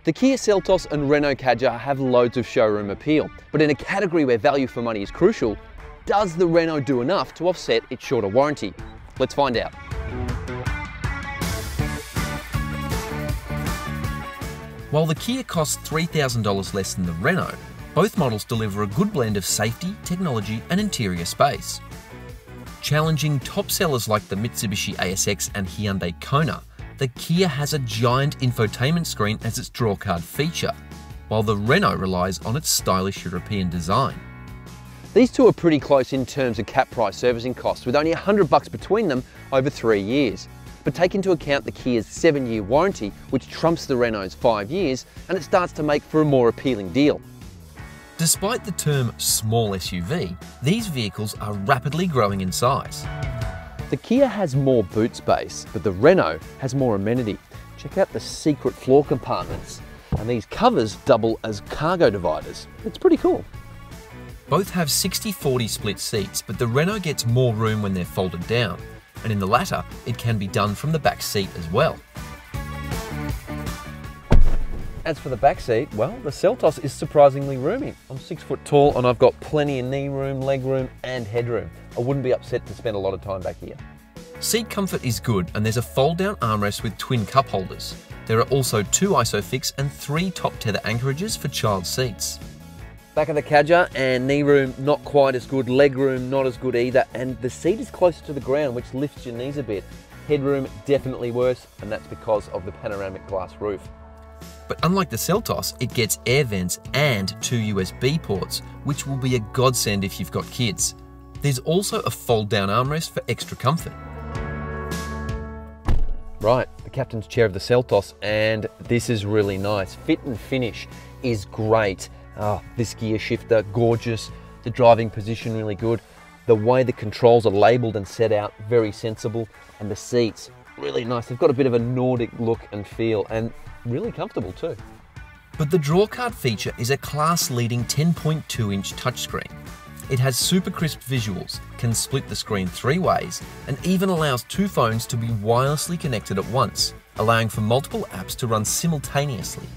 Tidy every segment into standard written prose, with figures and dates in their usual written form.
The Kia Seltos and Renault Kadjar have loads of showroom appeal, but in a category where value for money is crucial, does the Renault do enough to offset its shorter warranty? Let's find out. While the Kia costs $3,000 less than the Renault, both models deliver a good blend of safety, technology and interior space. Challenging top sellers like the Mitsubishi ASX and Hyundai Kona, the Kia has a giant infotainment screen as its drawcard feature, while the Renault relies on its stylish European design. These two are pretty close in terms of cap price servicing costs, with only $100 between them over 3 years. But take into account the Kia's 7-year warranty, which trumps the Renault's 5 years, and it starts to make for a more appealing deal. Despite the term small SUV, these vehicles are rapidly growing in size. The Kia has more boot space, but the Renault has more amenity. Check out the secret floor compartments, and these covers double as cargo dividers. It's pretty cool. Both have 60-40 split seats, but the Renault gets more room when they're folded down, and in the latter, it can be done from the back seat as well. As for the back seat, well, the Seltos is surprisingly roomy. I'm 6 foot tall and I've got plenty of knee room, leg room and headroom. I wouldn't be upset to spend a lot of time back here. Seat comfort is good, and there's a fold-down armrest with twin cup holders. There are also 2 ISOFIX and 3 top tether anchorages for child seats. Back of the Kadjar, and knee room not quite as good, leg room not as good either, and the seat is closer to the ground, which lifts your knees a bit. Headroom definitely worse, and that's because of the panoramic glass roof. But unlike the Seltos, it gets air vents and 2 USB ports, which will be a godsend if you've got kids. There's also a fold-down armrest for extra comfort. Right, the captain's chair of the Seltos, and this is really nice. Fit and finish is great. Oh, this gear shifter, gorgeous. The driving position, really good. The way the controls are labelled and set out, very sensible. And the seats, really nice. They've got a bit of a Nordic look and feel, and really comfortable too. But the drawcard feature is a class-leading 10.2-inch touchscreen. It has super crisp visuals, can split the screen 3 ways, and even allows 2 phones to be wirelessly connected at once, allowing for multiple apps to run simultaneously.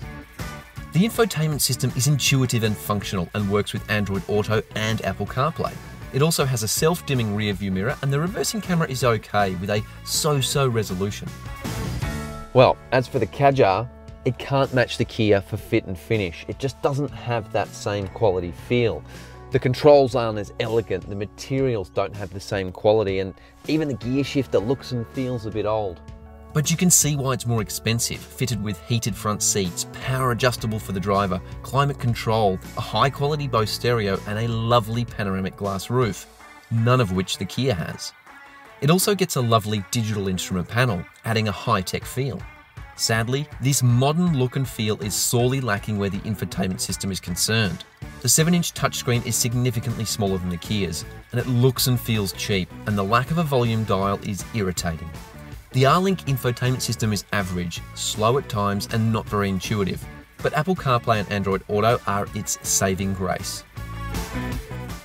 The infotainment system is intuitive and functional and works with Android Auto and Apple CarPlay. It also has a self-dimming rear view mirror, and the reversing camera is okay with a so-so resolution. Well, as for the Kadjar, it can't match the Kia for fit and finish. It just doesn't have that same quality feel. The controls aren't as elegant, the materials don't have the same quality, and even the gear shifter looks and feels a bit old. But you can see why it's more expensive, fitted with heated front seats, power adjustable for the driver, climate control, a high quality Bose stereo and a lovely panoramic glass roof, none of which the Kia has. It also gets a lovely digital instrument panel, adding a high-tech feel. Sadly, this modern look and feel is sorely lacking where the infotainment system is concerned. The 7-inch touchscreen is significantly smaller than the Kia's, and it looks and feels cheap, and the lack of a volume dial is irritating. The R-Link infotainment system is average, slow at times and not very intuitive, but Apple CarPlay and Android Auto are its saving grace.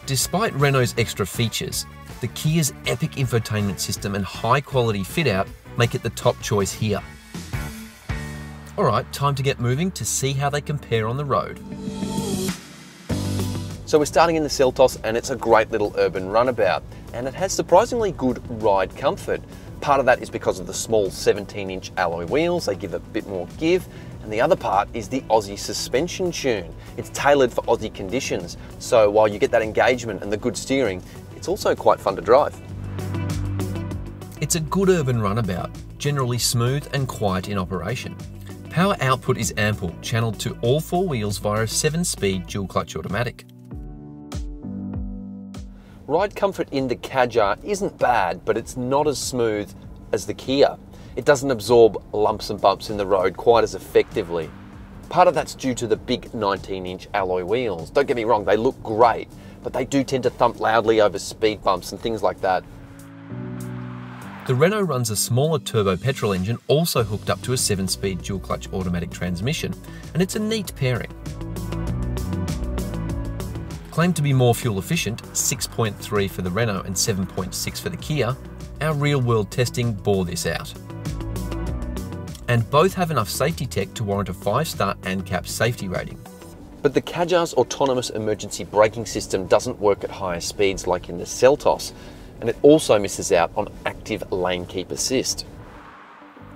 Despite Renault's extra features, the Kia's epic infotainment system and high-quality fit-out make it the top choice here. Alright, time to get moving to see how they compare on the road. So we're starting in the Seltos, and it's a great little urban runabout, and it has surprisingly good ride comfort. Part of that is because of the small 17-inch alloy wheels, they give a bit more give, and the other part is the Aussie suspension tune. It's tailored for Aussie conditions, so while you get that engagement and the good steering, it's also quite fun to drive. It's a good urban runabout, generally smooth and quiet in operation. Power output is ample, channeled to all 4 wheels via a 7-speed dual-clutch automatic. Ride comfort in the Kadjar isn't bad, but it's not as smooth as the Kia. It doesn't absorb lumps and bumps in the road quite as effectively. Part of that's due to the big 19-inch alloy wheels. Don't get me wrong, they look great, but they do tend to thump loudly over speed bumps and things like that. The Renault runs a smaller turbo petrol engine also hooked up to a 7-speed dual-clutch automatic transmission, and it's a neat pairing. Claimed to be more fuel efficient, 6.3 for the Renault and 7.6 for the Kia, our real-world testing bore this out. and both have enough safety tech to warrant a 5-star ANCAP safety rating. But the Kadjar's autonomous emergency braking system doesn't work at higher speeds like in the Seltos, and it also misses out on active lane keep assist.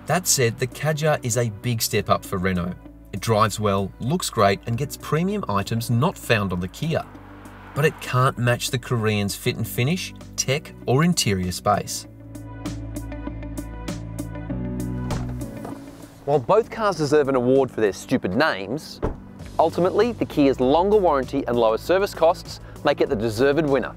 That said, the Kadjar is a big step up for Renault. It drives well, looks great, and gets premium items not found on the Kia. But it can't match the Koreans' fit and finish, tech, or interior space. While both cars deserve an award for their stupid names, ultimately the Kia's longer warranty and lower service costs make it the deserved winner.